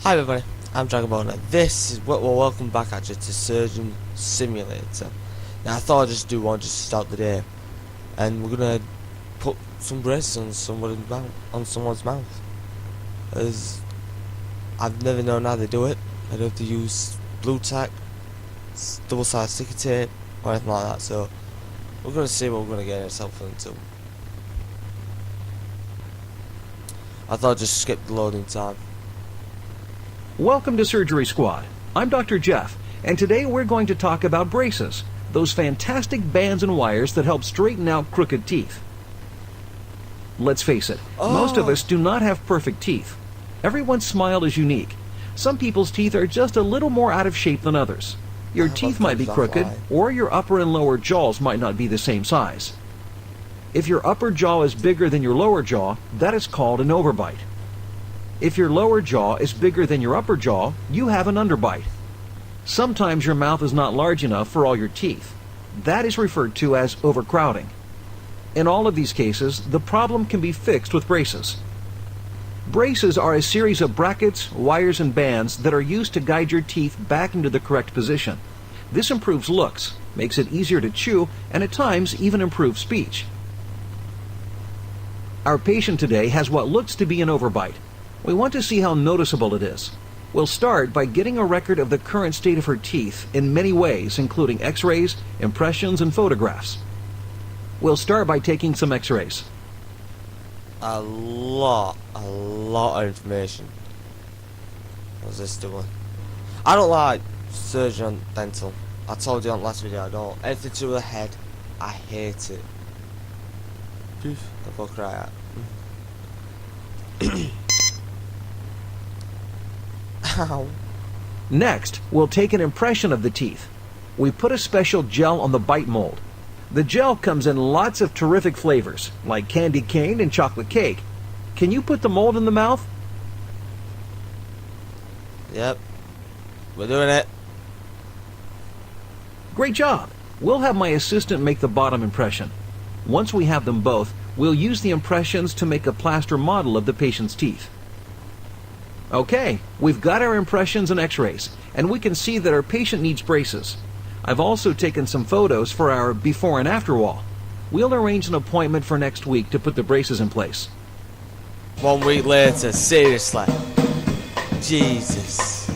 Hi everybody, I'm Dragonborn and this is welcome back actually to Surgeon Simulator. Now I thought I'd just do one just to start the day, and we're gonna put some braces on someone's mouth. As I've never known how they do it. I don't have to use blue tack, double-sided sticky tape, or anything like that. So we're gonna see what we're gonna get ourselves into. I thought I'd just skip the loading time. Welcome to Surgery Squad. I'm Dr. Jeff, and today we're going to talk about braces, those fantastic bands and wires that help straighten out crooked teeth. Let's face it, most of us do not have perfect teeth. Everyone's smile is unique. Some people's teeth are just a little more out of shape than others. Your teeth might be crooked, or your upper and lower jaws might not be the same size. If your upper jaw is bigger than your lower jaw, that is called an overbite. If your lower jaw is bigger than your upper jaw, you have an underbite. Sometimes your mouth is not large enough for all your teeth. That is referred to as overcrowding. In all of these cases, the problem can be fixed with braces. Braces are a series of brackets, wires, and bands that are used to guide your teeth back into the correct position. This improves looks, makes it easier to chew, and at times even improves speech. Our patient today has what looks to be an overbite. We want to see how noticeable it is. We'll start by getting a record of the current state of her teeth in many ways, including x-rays, impressions, and photographs. We'll start by taking some x-rays. A lot of information. What's this doing? I don't like surgery on dental. I told you on the last video I don't. Anything to do with the head, I hate it. Poof, the fuck right out. Ow. Next, we'll take an impression of the teeth. We put a special gel on the bite mold. The gel comes in lots of terrific flavors, like candy cane and chocolate cake. Can you put the mold in the mouth? Yep, we're doing it. Great job. We'll have my assistant make the bottom impression. Once we have them both, we'll use the impressions to make a plaster model of the patient's teeth. Okay, we've got our impressions and x-rays, and we can see that our patient needs braces. I've also taken some photos for our before and after wall. We'll arrange an appointment for next week to put the braces in place. 1 week later, seriously. Jesus.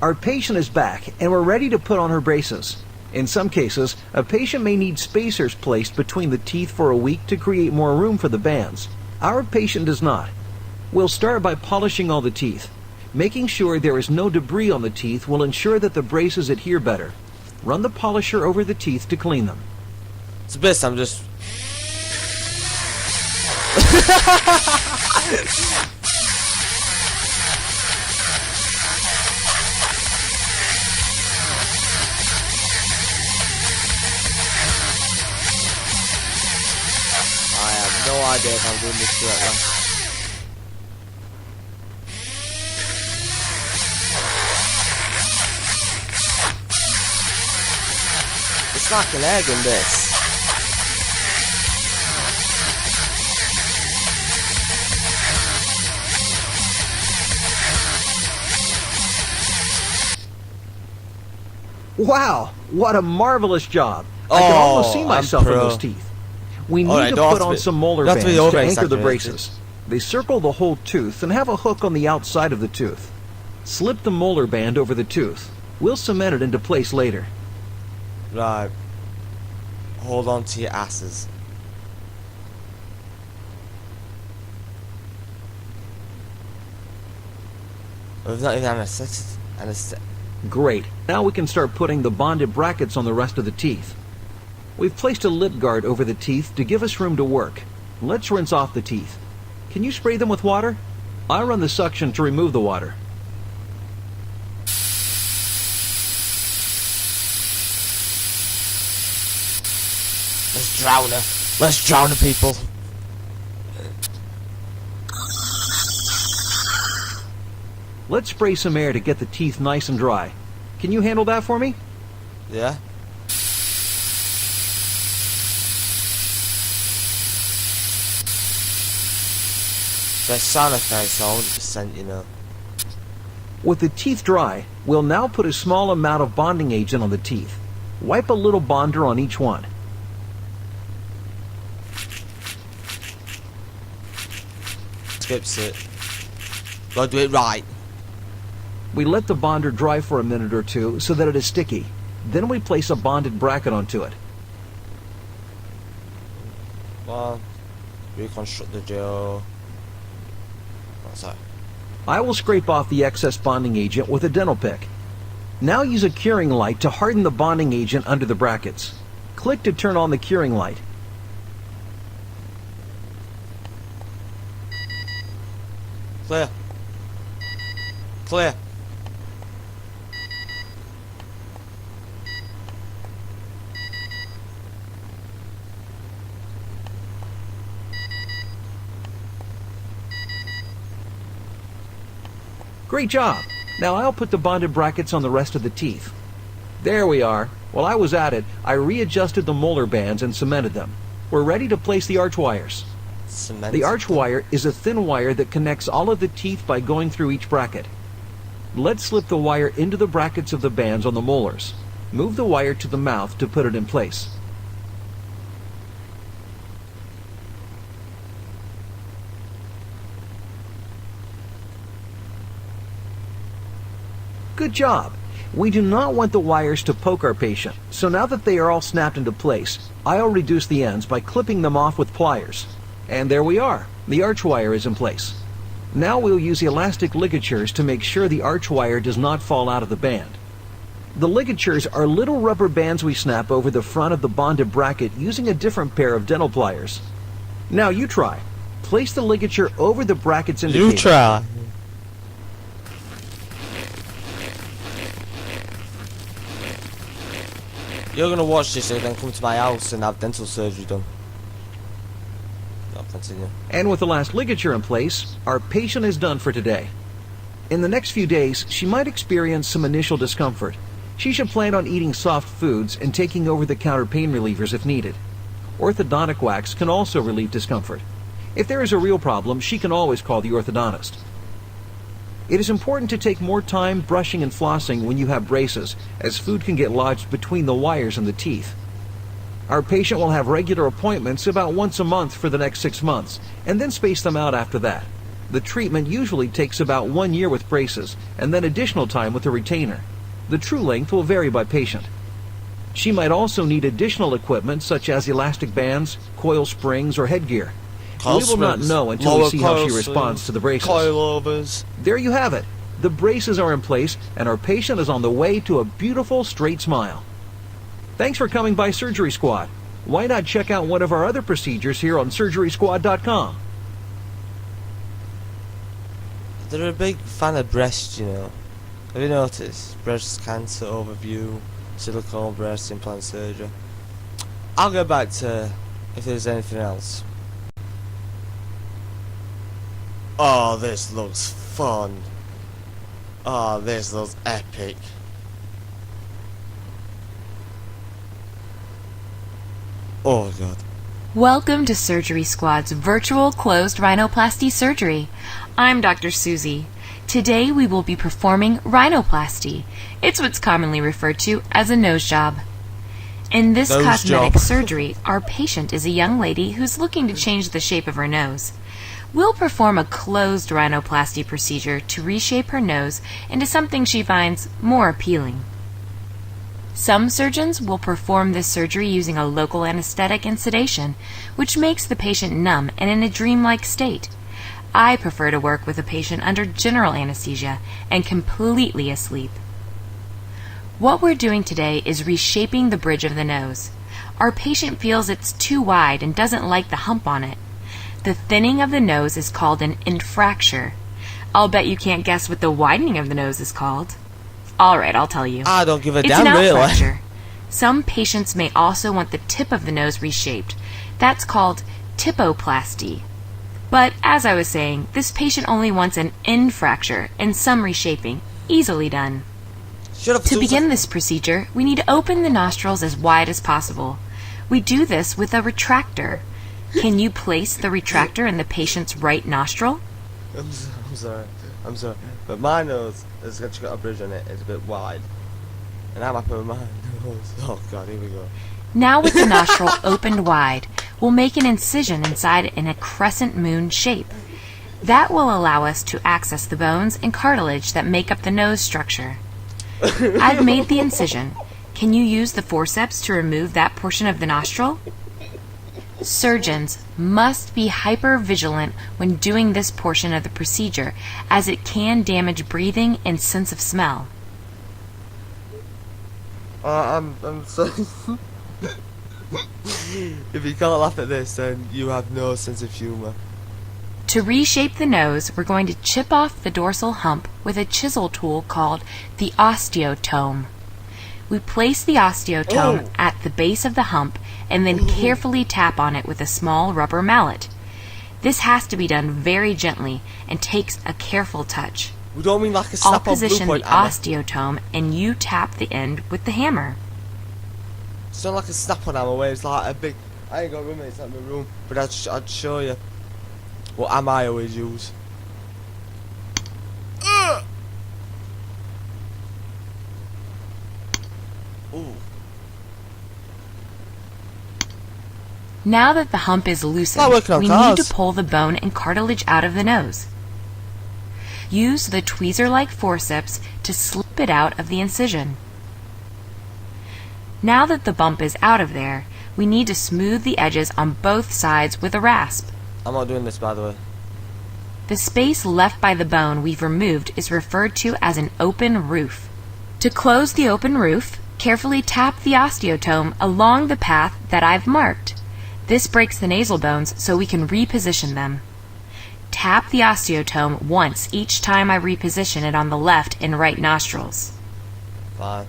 Our patient is back, and we're ready to put on her braces. In some cases, a patient may need spacers placed between the teeth for a week to create more room for the bands. Our patient does not. We'll start by polishing all the teeth. Making sure there is no debris on the teeth will ensure that the braces adhere better. Run the polisher over the teeth to clean them. It's the best, I'm just... I have no idea if I'm doing this correctly. It's like an egg in this. Wow, what a marvelous job. I can almost see myself in those teeth. We need to put on some molar bands to anchor the braces. They circle the whole tooth and have a hook on the outside of the tooth. Slip the molar band over the tooth. We'll cement it into place later. Right. Hold on to your asses. We've not even anesthetic. Great. Now we can start putting the bonded brackets on the rest of the teeth. We've placed a lip guard over the teeth to give us room to work. Let's rinse off the teeth. Can you spray them with water? I'll run the suction to remove the water. Let's drown her. Let's drown the people. Let's spray some air to get the teeth nice and dry. Can you handle that for me? Yeah. They're sound effects are 100%, you know. With the teeth dry, we'll now put a small amount of bonding agent on the teeth. Wipe a little bonder on each one. Skips it. Gotta do it right. We let the bonder dry for a minute or two so that it is sticky. Then we place a bonded bracket onto it. Well, reconstruct the jaw. What's that? I will scrape off the excess bonding agent with a dental pick. Now use a curing light to harden the bonding agent under the brackets. Click to turn on the curing light. Clear. Clear. Great job! Now I'll put the bonded brackets on the rest of the teeth. There we are. While I was at it, I readjusted the molar bands and cemented them. We're ready to place the arch wires. Cement. The arch wire is a thin wire that connects all of the teeth by going through each bracket. Let's slip the wire into the brackets of the bands on the molars. Move the wire to the mouth to put it in place. Good job! We do not want the wires to poke our patient, so now that they are all snapped into place, I'll reduce the ends by clipping them off with pliers. And there we are. The arch wire is in place. Now we'll use elastic ligatures to make sure the arch wire does not fall out of the band. The ligatures are little rubber bands we snap over the front of the bonded bracket using a different pair of dental pliers. Now you try. Place the ligature over the brackets indicated. You try. You're gonna watch this and then come to my house and have dental surgery done. I'll continue. And with the last ligature in place, our patient is done for today. In the next few days, she might experience some initial discomfort. She should plan on eating soft foods and taking over-the-counter pain relievers if needed. Orthodontic wax can also relieve discomfort. If there is a real problem, she can always call the orthodontist. It is important to take more time brushing and flossing when you have braces, as food can get lodged between the wires and the teeth. Our patient will have regular appointments about once a month for the next 6 months, and then space them out after that. The treatment usually takes about 1 year with braces, and then additional time with a retainer. The true length will vary by patient. She might also need additional equipment such as elastic bands, coil springs, or headgear. We will not know until we see how she responds to the braces. Coilovers. There you have it. The braces are in place, and our patient is on the way to a beautiful straight smile. Thanks for coming by Surgery Squad. Why not check out one of our other procedures here on surgerysquad.com? They're a big fan of breast, you know. Have you noticed? Breast cancer overview, silicone breast implant surgery. I'll go back to if there's anything else. Oh, this looks fun. Oh, this looks epic. Oh god. Welcome to Surgery Squad's virtual closed rhinoplasty surgery. I'm Dr. Susie. Today we will be performing rhinoplasty. It's what's commonly referred to as a nose job. In this Nose cosmetic job. surgery, our patient is a young lady who's looking to change the shape of her nose. We'll perform a closed rhinoplasty procedure to reshape her nose into something she finds more appealing. Some surgeons will perform this surgery using a local anesthetic and sedation, which makes the patient numb and in a dreamlike state. I prefer to work with a patient under general anesthesia and completely asleep. What we're doing today is reshaping the bridge of the nose. Our patient feels it's too wide and doesn't like the hump on it. The thinning of the nose is called an infracture. I'll bet you can't guess what the widening of the nose is called. Alright, I'll tell you. I don't give a It's damn, an really. outfracture. Some patients may also want the tip of the nose reshaped. That's called typoplasty. But as I was saying, this patient only wants an infracture and some reshaping. Easily done. Shut up, To Susan. begin this procedure, we need to open the nostrils as wide as possible. We do this with a retractor. Can you place the retractor in the patient's right nostril? I'm sorry. I'm sorry. But my nose has actually got a bridge on it. It's a bit wide. And I'm happy with my nose. Oh god, here we go. Now with the nostril opened wide, we'll make an incision inside in a crescent moon shape. That will allow us to access the bones and cartilage that make up the nose structure. I've made the incision. Can you use the forceps to remove that portion of the nostril? Surgeons must be hyper vigilant when doing this portion of the procedure, as it can damage breathing and sense of smell. I'm sorry. If you can't laugh at this, then you have no sense of humor. To reshape the nose, we're going to chip off the dorsal hump with a chisel tool called the osteotome. We place the osteotome at the base of the hump and then carefully tap on it with a small rubber mallet. This has to be done very gently and takes a careful touch. We don't mean like a I'll snap on position blue the point hammer. osteotome and you tap the end with the hammer. It's not like a snap on hammer where it's like a big... I ain't got roommates in my room, but I'd show you what hammer I always use. Ooh. Now that the hump is loosened, working on we cars. need to pull the bone and cartilage out of the nose. Use the tweezer-like forceps to slip it out of the incision. Now that the bump is out of there, we need to smooth the edges on both sides with a rasp. I'm not doing this, by the way. The space left by the bone we've removed is referred to as an open roof. To close the open roof, carefully tap the osteotome along the path that I've marked. This breaks the nasal bones so we can reposition them. Tap the osteotome once each time I reposition it on the left and right nostrils. Fine.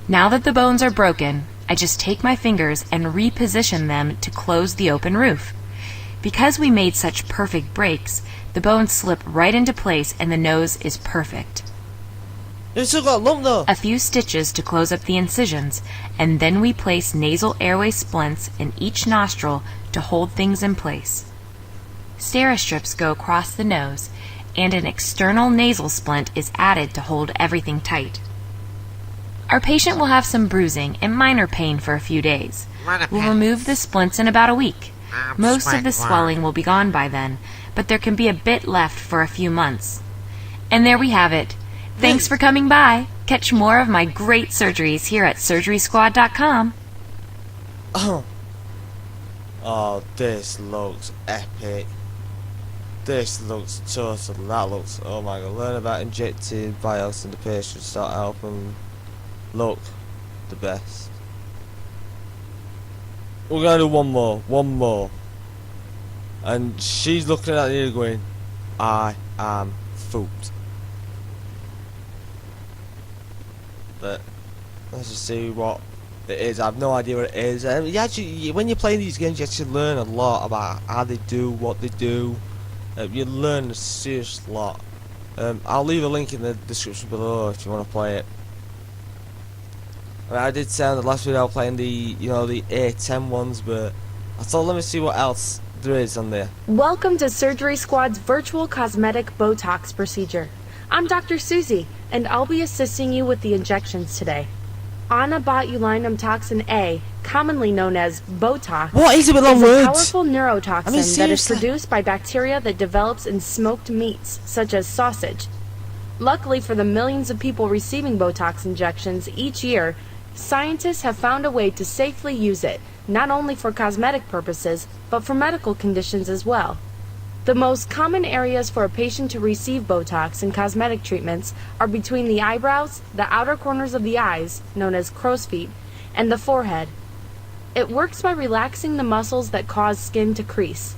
Now that the bones are broken, I just take my fingers and reposition them to close the open roof. Because we made such perfect breaks, the bones slip right into place and the nose is perfect. It's still got a lump though. A few stitches to close up the incisions, and then we place nasal airway splints in each nostril to hold things in place. Steri-strips go across the nose, and an external nasal splint is added to hold everything tight. Our patient will have some bruising and minor pain for a few days. We'll remove the splints in about a week. Most of the swelling will be gone by then, but there can be a bit left for a few months. And there we have it. Thanks for coming by. Catch more of my great surgeries here at surgerysquad.com. Oh, this looks epic. This looks total. That looks. Oh my god. Learn about injecting Botox into patients. Start helping. Look, the best. We're gonna do one more. And she's looking at you going, I am fooled. But let's just see what it is. I have no idea what it is. You actually, when you're playing these games, you actually learn a lot about how they do what they do. You learn a serious lot. I'll leave a link in the description below if you want to play it. I did say in the last video playing the the A10 ones, but I thought let me see what else there is on there. Welcome to Surgery Squad's virtual cosmetic Botox procedure. I'm Dr. Susie, and I'll be assisting you with the injections today. Anabotulinum toxin A, commonly known as Botox, What is it with long is a words? powerful neurotoxin that is seriously. produced by bacteria that develops in smoked meats, such as sausage. Luckily for the millions of people receiving Botox injections each year, scientists have found a way to safely use it, not only for cosmetic purposes, but for medical conditions as well. The most common areas for a patient to receive Botox and cosmetic treatments are between the eyebrows, the outer corners of the eyes, known as crow's feet, and the forehead. It works by relaxing the muscles that cause skin to crease.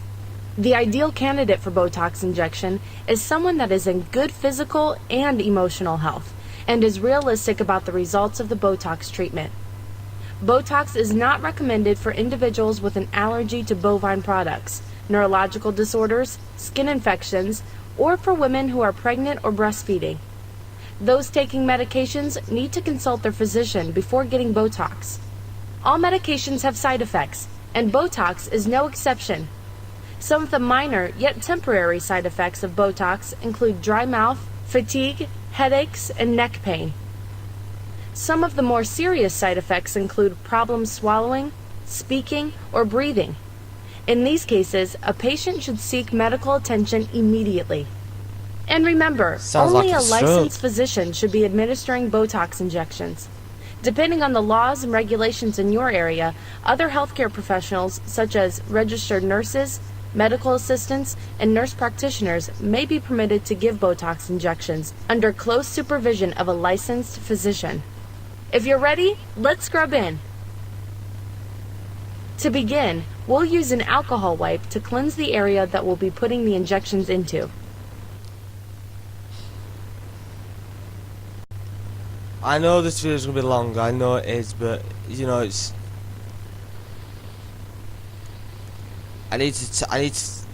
The ideal candidate for Botox injection is someone that is in good physical and emotional health, and is realistic about the results of the Botox treatment. Botox is not recommended for individuals with an allergy to bovine products, neurological disorders, skin infections, or for women who are pregnant or breastfeeding. Those taking medications need to consult their physician before getting Botox. All medications have side effects, and Botox is no exception. Some of the minor yet temporary side effects of Botox include dry mouth, fatigue, headaches, and neck pain. Some of the more serious side effects include problems swallowing, speaking, or breathing. In these cases, a patient should seek medical attention immediately. And remember, Sounds only like a a stroke. licensed physician should be administering Botox injections. Depending on the laws and regulations in your area, other healthcare professionals, such as registered nurses, medical assistants, and nurse practitioners, may be permitted to give Botox injections under close supervision of a licensed physician. If you're ready, let's scrub in. To begin, we'll use an alcohol wipe to cleanse the area that we'll be putting the injections into. I know this video is gonna be long. I know it is, but you know it's. You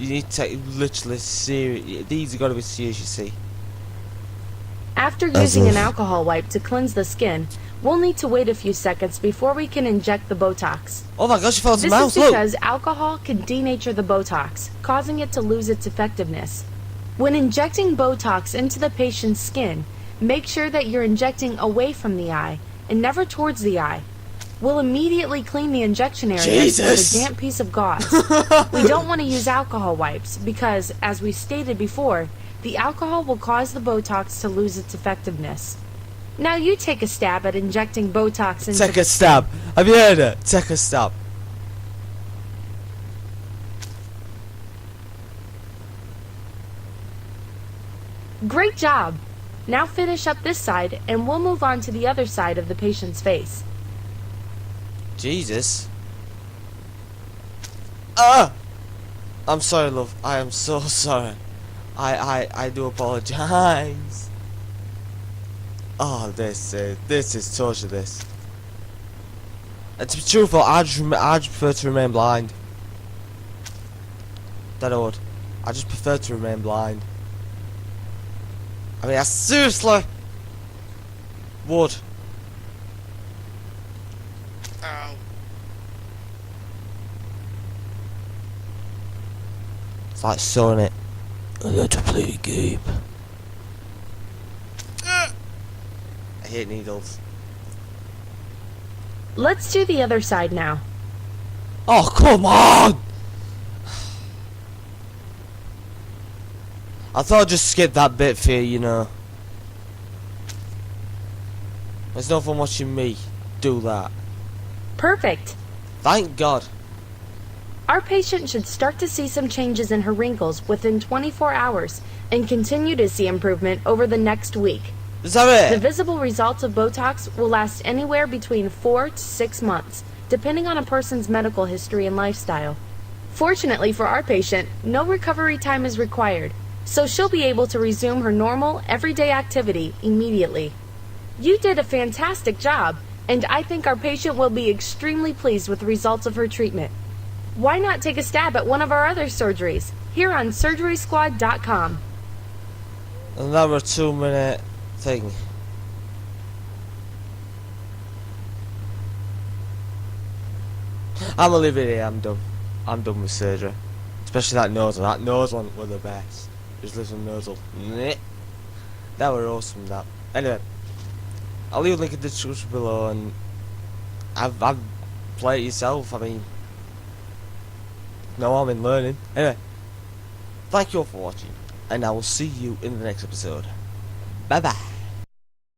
need to take literally serious. These are gotta be serious, you see. After using an alcohol wipe to cleanse the skin, we'll need to wait a few seconds before we can inject the Botox. Oh my gosh, you fell to the This mouse. is Look. because alcohol can denature the Botox, causing it to lose its effectiveness. When injecting Botox into the patient's skin, make sure that you're injecting away from the eye and never towards the eye. We'll immediately clean the injection area Jesus. with a damp piece of gauze. We don't want to use alcohol wipes because, as we stated before, the alcohol will cause the Botox to lose its effectiveness. Now you take a stab at injecting Botox into Take a stab. Have you heard it? Take a stab. Great job! Now finish up this side and we'll move on to the other side of the patient's face. Jesus. Ah! I'm sorry, love. I am so sorry. I do apologize. Oh, this is torture. This. And to be truthful, I just prefer to remain blind. That odd. I just prefer to remain blind. I mean, I seriously would. Ow. It's like sewing it. I like to play a game. I hate needles. Let's do the other side now. Oh, come on! I thought I'd just skip that bit for you, you know. There's no fun watching me do that. Perfect! Thank God. Our patient should start to see some changes in her wrinkles within 24 hours and continue to see improvement over the next week. Is that The it? visible results of Botox will last anywhere between 4 to 6 months, depending on a person's medical history and lifestyle. Fortunately for our patient, no recovery time is required, so she'll be able to resume her normal, everyday activity immediately. You did a fantastic job, and I think our patient will be extremely pleased with the results of her treatment. Why not take a stab at one of our other surgeries here on SurgerySquad.com? Another 2-minute thing. I'm gonna leave it here. I'm done. I'm done with surgery. Especially that nose. That nose one was the best. Just listen nozzle. That were awesome. That. Anyway, I'll leave a link in the description below, and I've played it yourself. I mean, no harm in learning. Anyway, thank you all for watching, and I will see you in the next episode. Bye bye.